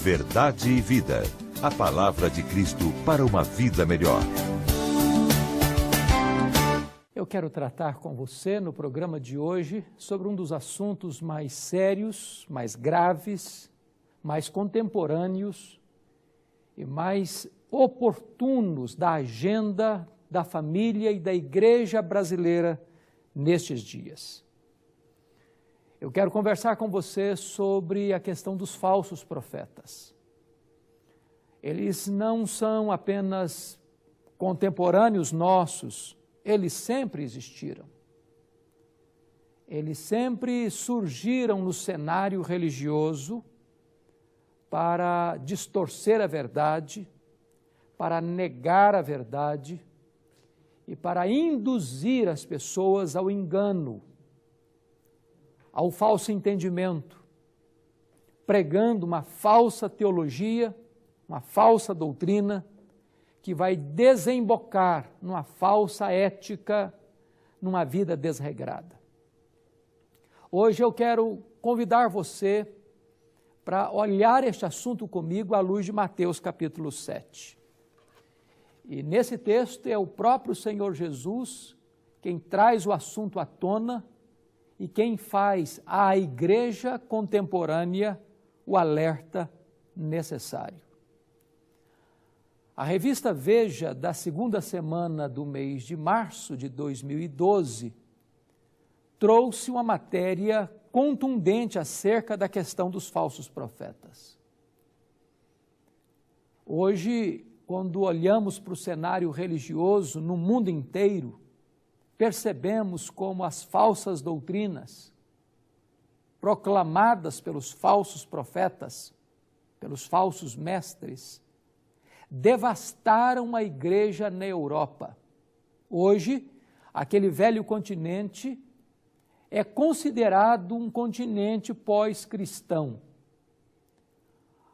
Verdade e Vida. A palavra de Cristo para uma vida melhor. Eu quero tratar com você no programa de hoje sobre um dos assuntos mais sérios, mais graves, mais contemporâneos e mais oportunos da agenda da família e da igreja brasileira nestes dias. Eu quero conversar com você sobre a questão dos falsos profetas. Eles não são apenas contemporâneos nossos, eles sempre existiram. Eles sempre surgiram no cenário religioso para distorcer a verdade, para negar a verdade e para induzir as pessoas ao engano, ao falso entendimento, pregando uma falsa teologia, uma falsa doutrina, que vai desembocar numa falsa ética, numa vida desregrada. Hoje eu quero convidar você para olhar este assunto comigo à luz de Mateus capítulo 7. E nesse texto é o próprio Senhor Jesus quem traz o assunto à tona e quem faz à igreja contemporânea o alerta necessário. A revista Veja, da segunda semana do mês de março de 2012, trouxe uma matéria contundente acerca da questão dos falsos profetas. Hoje, quando olhamos para o cenário religioso no mundo inteiro, percebemos como as falsas doutrinas proclamadas pelos falsos profetas, pelos falsos mestres, devastaram a igreja na Europa. Hoje, aquele velho continente é considerado um continente pós-cristão.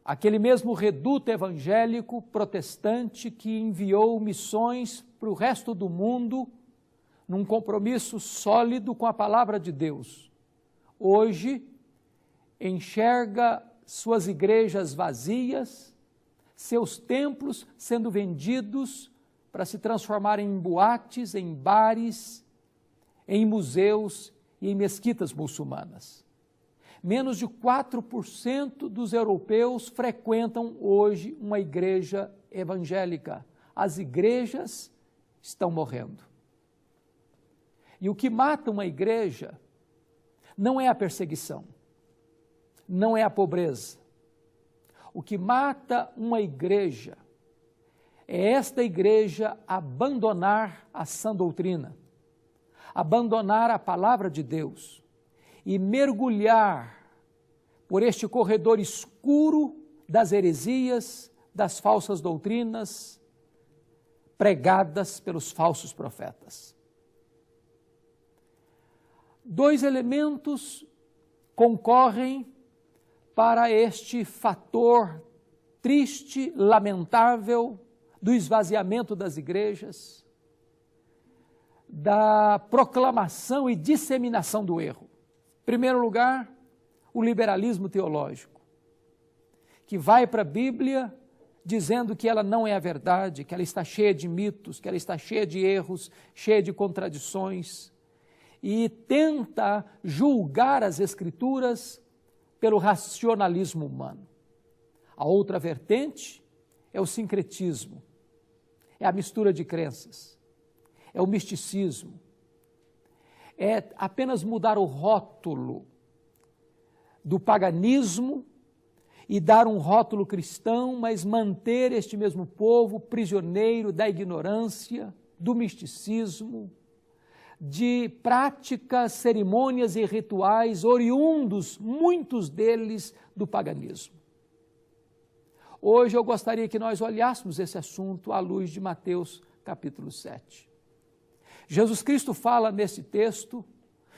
Aquele mesmo reduto evangélico protestante que enviou missões para o resto do mundo num compromisso sólido com a palavra de Deus. Hoje, enxerga suas igrejas vazias, seus templos sendo vendidos para se transformarem em boates, em bares, em museus e em mesquitas muçulmanas. Menos de 4% dos europeus frequentam hoje uma igreja evangélica. As igrejas estão morrendo. E o que mata uma igreja não é a perseguição, não é a pobreza. O que mata uma igreja é esta igreja abandonar a sã doutrina, abandonar a palavra de Deus e mergulhar por este corredor escuro das heresias, das falsas doutrinas pregadas pelos falsos profetas. Dois elementos concorrem para este fator triste, lamentável, do esvaziamento das igrejas, da proclamação e disseminação do erro. Em primeiro lugar, o liberalismo teológico, que vai para a Bíblia dizendo que ela não é a verdade, que ela está cheia de mitos, que ela está cheia de erros, cheia de contradições, e tenta julgar as Escrituras pelo racionalismo humano. A outra vertente é o sincretismo, é a mistura de crenças, é o misticismo, é apenas mudar o rótulo do paganismo e dar um rótulo cristão, mas manter este mesmo povo prisioneiro da ignorância, do misticismo, de práticas, cerimônias e rituais oriundos, muitos deles, do paganismo. Hoje eu gostaria que nós olhássemos esse assunto à luz de Mateus capítulo 7. Jesus Cristo fala nesse texto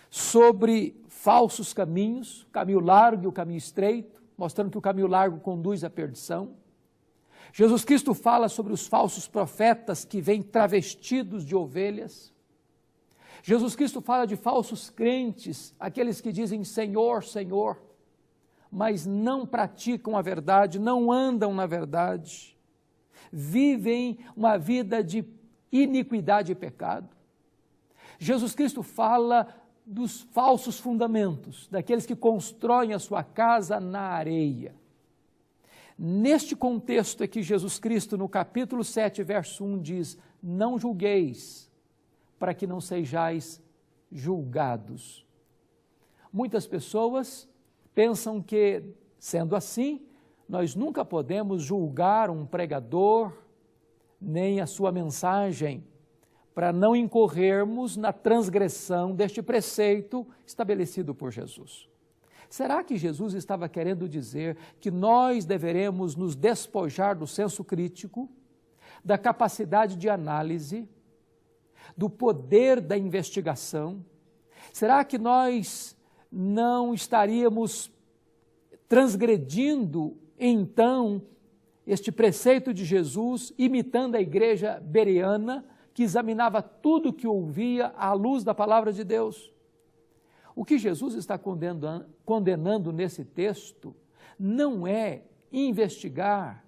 sobre falsos caminhos, o caminho largo e o caminho estreito, mostrando que o caminho largo conduz à perdição. Jesus Cristo fala sobre os falsos profetas que vêm travestidos de ovelhas. Jesus Cristo fala de falsos crentes, aqueles que dizem Senhor, Senhor, mas não praticam a verdade, não andam na verdade, vivem uma vida de iniquidade e pecado. Jesus Cristo fala dos falsos fundamentos, daqueles que constroem a sua casa na areia. Neste contexto é que Jesus Cristo, no capítulo 7, verso 1, diz: não julgueis, para que não sejais julgados. Muitas pessoas pensam que, sendo assim, nós nunca podemos julgar um pregador, nem a sua mensagem, para não incorrermos na transgressão deste preceito estabelecido por Jesus. Será que Jesus estava querendo dizer que nós deveremos nos despojar do senso crítico, da capacidade de análise, do poder da investigação? Será que nós não estaríamos transgredindo, então, este preceito de Jesus, imitando a igreja bereana, que examinava tudo o que ouvia à luz da palavra de Deus? O que Jesus está condenando nesse texto não é investigar,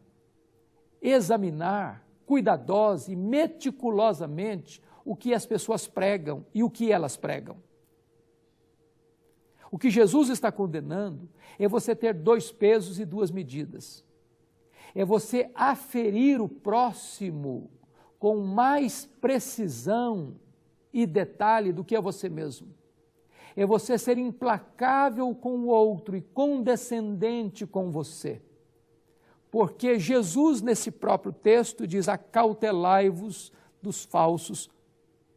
examinar cuidadosa e meticulosamente o que as pessoas pregam e o que elas pregam. O que Jesus está condenando é você ter 2 pesos e 2 medidas. É você aferir o próximo com mais precisão e detalhe do que a você mesmo. É você ser implacável com o outro e condescendente com você. Porque Jesus, nesse próprio texto, diz: acautelai-vos dos falsos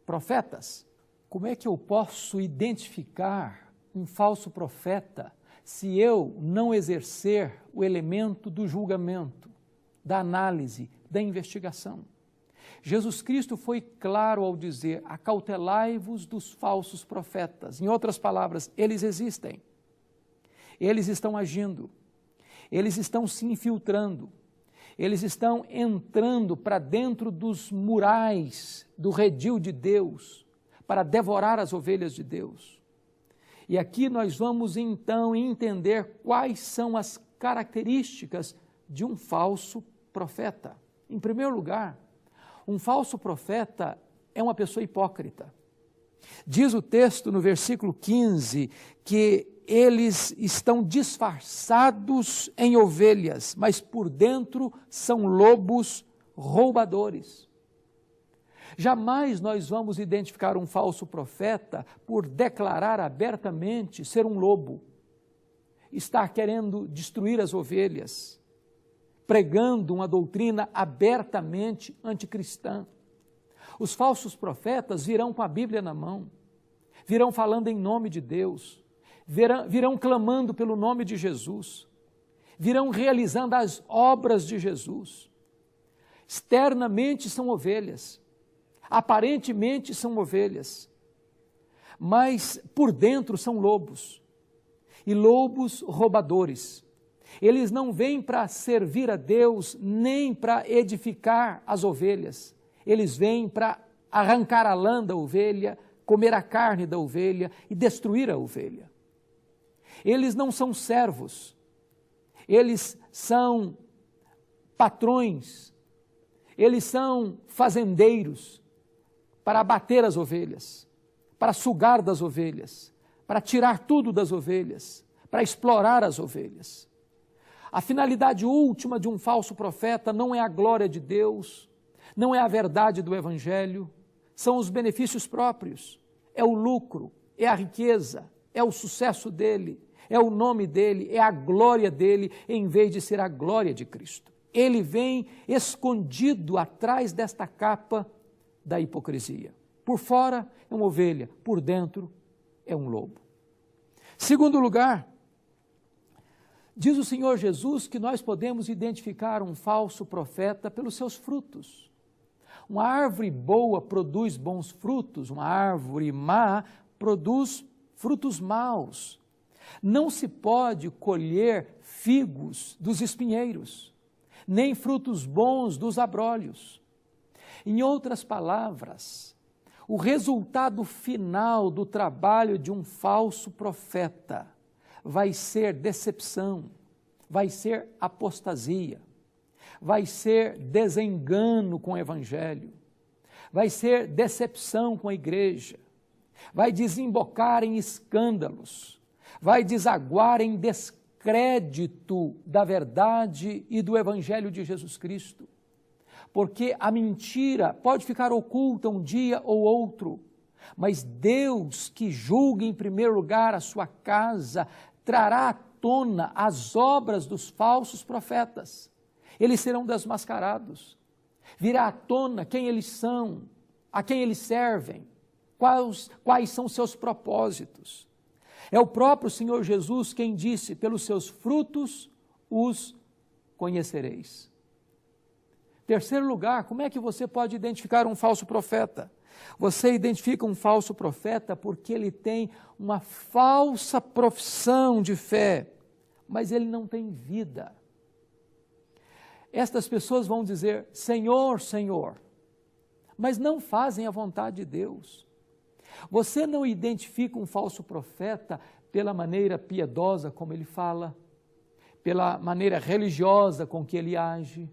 profetas. Como é que eu posso identificar um falso profeta se eu não exercer o elemento do julgamento, da análise, da investigação? Jesus Cristo foi claro ao dizer: acautelai-vos dos falsos profetas. Em outras palavras, eles existem, eles estão agindo, eles estão se infiltrando, eles estão entrando para dentro dos murais do redil de Deus para devorar as ovelhas de Deus. E aqui nós vamos então entender quais são as características de um falso profeta. Em primeiro lugar, um falso profeta é uma pessoa hipócrita. Diz o texto no versículo 15 que eles estão disfarçados em ovelhas, mas por dentro são lobos roubadores. Jamais nós vamos identificar um falso profeta por declarar abertamente ser um lobo, estar querendo destruir as ovelhas, pregando uma doutrina abertamente anticristã. Os falsos profetas virão com a Bíblia na mão, virão falando em nome de Deus, virão clamando pelo nome de Jesus, virão realizando as obras de Jesus. Externamente são ovelhas, aparentemente são ovelhas, mas por dentro são lobos, e lobos roubadores. Eles não vêm para servir a Deus, nem para edificar as ovelhas. Eles vêm para arrancar a lã da ovelha, comer a carne da ovelha e destruir a ovelha. Eles não são servos, eles são patrões, eles são fazendeiros para abater as ovelhas, para sugar das ovelhas, para tirar tudo das ovelhas, para explorar as ovelhas. A finalidade última de um falso profeta não é a glória de Deus, não é a verdade do Evangelho, são os benefícios próprios, é o lucro, é a riqueza, é o sucesso dele, é o nome dele, é a glória dele, em vez de ser a glória de Cristo. Ele vem escondido atrás desta capa da hipocrisia. Por fora é uma ovelha, por dentro é um lobo. Segundo lugar, diz o Senhor Jesus que nós podemos identificar um falso profeta pelos seus frutos. Uma árvore boa produz bons frutos, uma árvore má produz frutos maus. Não se pode colher figos dos espinheiros, nem frutos bons dos abrolhos. Em outras palavras, o resultado final do trabalho de um falso profeta vai ser decepção, vai ser apostasia, vai ser desengano com o Evangelho, vai ser decepção com a igreja, vai desembocar em escândalos, vai desaguar em descrédito da verdade e do Evangelho de Jesus Cristo. Porque a mentira pode ficar oculta um dia ou outro, mas Deus, que julga em primeiro lugar a sua casa, trará à tona as obras dos falsos profetas. Eles serão desmascarados. Virá à tona quem eles são, a quem eles servem, quais são seus propósitos. É o próprio Senhor Jesus quem disse: pelos seus frutos os conhecereis. Terceiro lugar, como é que você pode identificar um falso profeta? Você identifica um falso profeta porque ele tem uma falsa profissão de fé, mas ele não tem vida. Estas pessoas vão dizer: Senhor, Senhor, mas não fazem a vontade de Deus. Você não identifica um falso profeta pela maneira piedosa como ele fala, pela maneira religiosa com que ele age,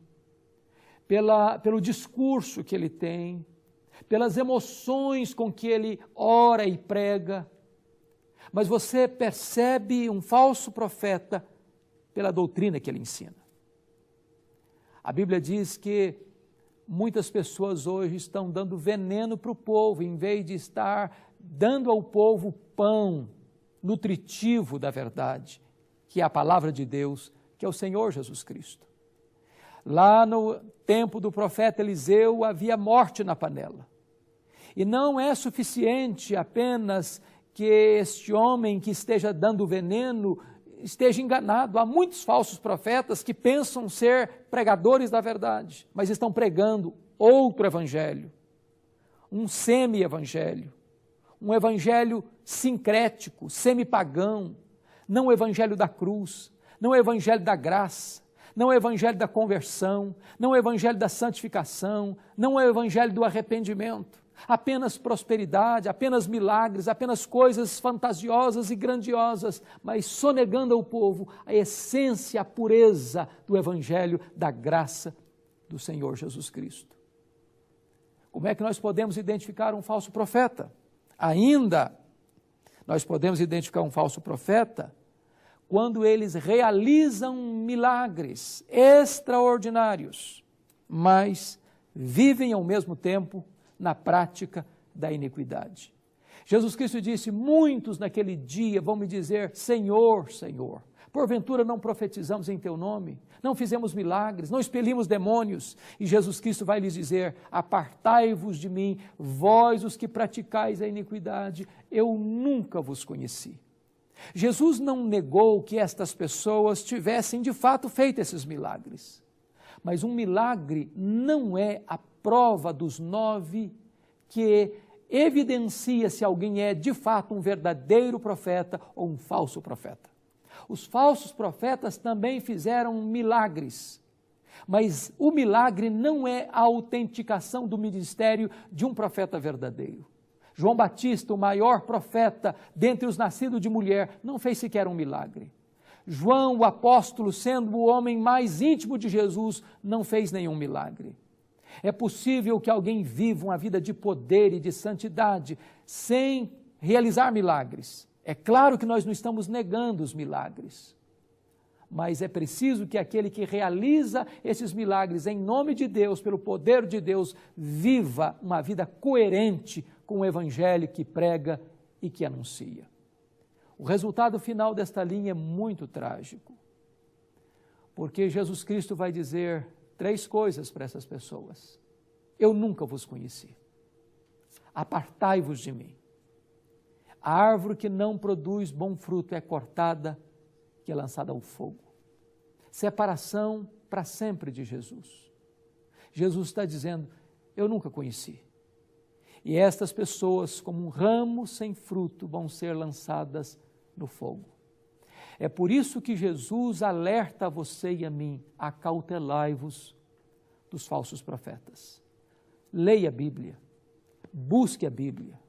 pelo discurso que ele tem, pelas emoções com que ele ora e prega, mas você percebe um falso profeta pela doutrina que ele ensina. A Bíblia diz que muitas pessoas hoje estão dando veneno para o povo, em vez de estar dando ao povo pão nutritivo da verdade, que é a palavra de Deus, que é o Senhor Jesus Cristo. Lá no tempo do profeta Eliseu havia morte na panela. E não é suficiente apenas que este homem que esteja dando veneno esteja enganado. Há muitos falsos profetas que pensam ser pregadores da verdade, mas estão pregando outro evangelho, um semi-evangelho, um evangelho sincrético, semi-pagão, não o evangelho da cruz, não o evangelho da graça, não é o evangelho da conversão, não é o evangelho da santificação, não é o evangelho do arrependimento. Apenas prosperidade, apenas milagres, apenas coisas fantasiosas e grandiosas, mas sonegando ao povo a essência, a pureza do evangelho da graça do Senhor Jesus Cristo. Como é que nós podemos identificar um falso profeta? Ainda, nós podemos identificar um falso profeta quando eles realizam milagres extraordinários, mas vivem ao mesmo tempo na prática da iniquidade. Jesus Cristo disse: muitos naquele dia vão me dizer: Senhor, Senhor, porventura não profetizamos em teu nome, não fizemos milagres, não expelimos demônios? E Jesus Cristo vai lhes dizer: apartai-vos de mim, vós os que praticais a iniquidade, eu nunca vos conheci. Jesus não negou que estas pessoas tivessem de fato feito esses milagres, mas um milagre não é a prova dos 9 que evidencia se alguém é de fato um verdadeiro profeta ou um falso profeta. Os falsos profetas também fizeram milagres, mas o milagre não é a autenticação do ministério de um profeta verdadeiro. João Batista, o maior profeta dentre os nascidos de mulher, não fez sequer um milagre. João, o apóstolo, sendo o homem mais íntimo de Jesus, não fez nenhum milagre. É possível que alguém viva uma vida de poder e de santidade sem realizar milagres. É claro que nós não estamos negando os milagres, mas é preciso que aquele que realiza esses milagres em nome de Deus, pelo poder de Deus, viva uma vida coerente com o evangelho que prega e que anuncia. O resultado final desta linha é muito trágico, porque Jesus Cristo vai dizer 3 coisas para essas pessoas: eu nunca vos conheci, apartai-vos de mim. A árvore que não produz bom fruto é cortada, que é lançada ao fogo. Separação para sempre de Jesus. Jesus está dizendo: eu nunca conheci. E estas pessoas, como um ramo sem fruto, vão ser lançadas no fogo. É por isso que Jesus alerta a você e a mim: acautelai-vos dos falsos profetas. Leia a Bíblia, busque a Bíblia,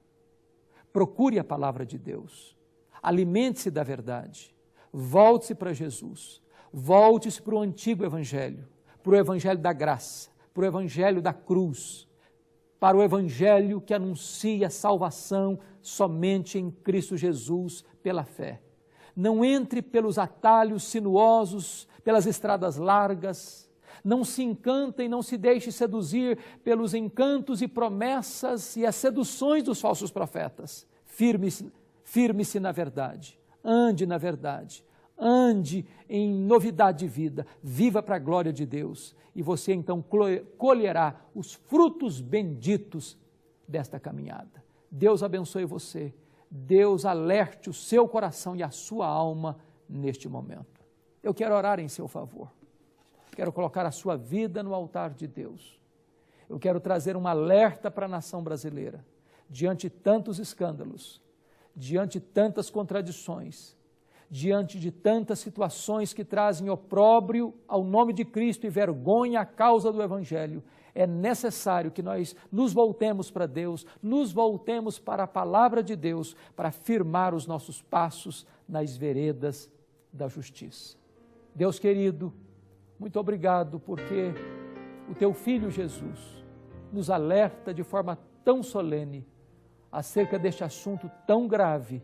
procure a palavra de Deus, alimente-se da verdade, Volte-se para Jesus. Volte-se para o antigo evangelho, para o evangelho da graça, para o evangelho da cruz, para o evangelho que anuncia a salvação somente em Cristo Jesus pela fé. Não entre pelos atalhos sinuosos, pelas estradas largas. Não se encanta e não se deixe seduzir pelos encantos e promessas e as seduções dos falsos profetas. Firme-se na verdade, ande na verdade, ande em novidade de vida, viva para a glória de Deus e você então colherá os frutos benditos desta caminhada. Deus abençoe você, Deus alerte o seu coração e a sua alma neste momento. Eu quero orar em seu favor. Quero colocar a sua vida no altar de Deus. Eu quero trazer um alerta para a nação brasileira, diante de tantos escândalos, diante de tantas contradições, diante de tantas situações que trazem opróbrio ao nome de Cristo e vergonha à causa do Evangelho. É necessário que nós nos voltemos para Deus, nos voltemos para a palavra de Deus, para firmar os nossos passos nas veredas da justiça. Deus querido, muito obrigado porque o teu Filho Jesus nos alerta de forma tão solene acerca deste assunto tão grave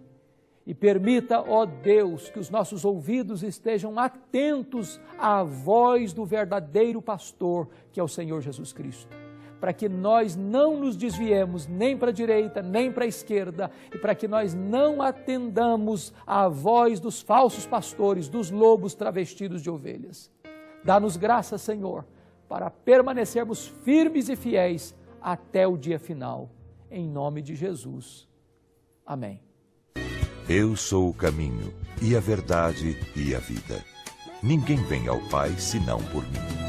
e permita, ó Deus, que os nossos ouvidos estejam atentos à voz do verdadeiro pastor, que é o Senhor Jesus Cristo, para que nós não nos desviemos nem para a direita, nem para a esquerda, e para que nós não atendamos à voz dos falsos pastores, dos lobos travestidos de ovelhas. Dá-nos graça, Senhor, para permanecermos firmes e fiéis até o dia final. Em nome de Jesus. Amém. Eu sou o caminho, e a verdade, e a vida. Ninguém vem ao Pai senão por mim.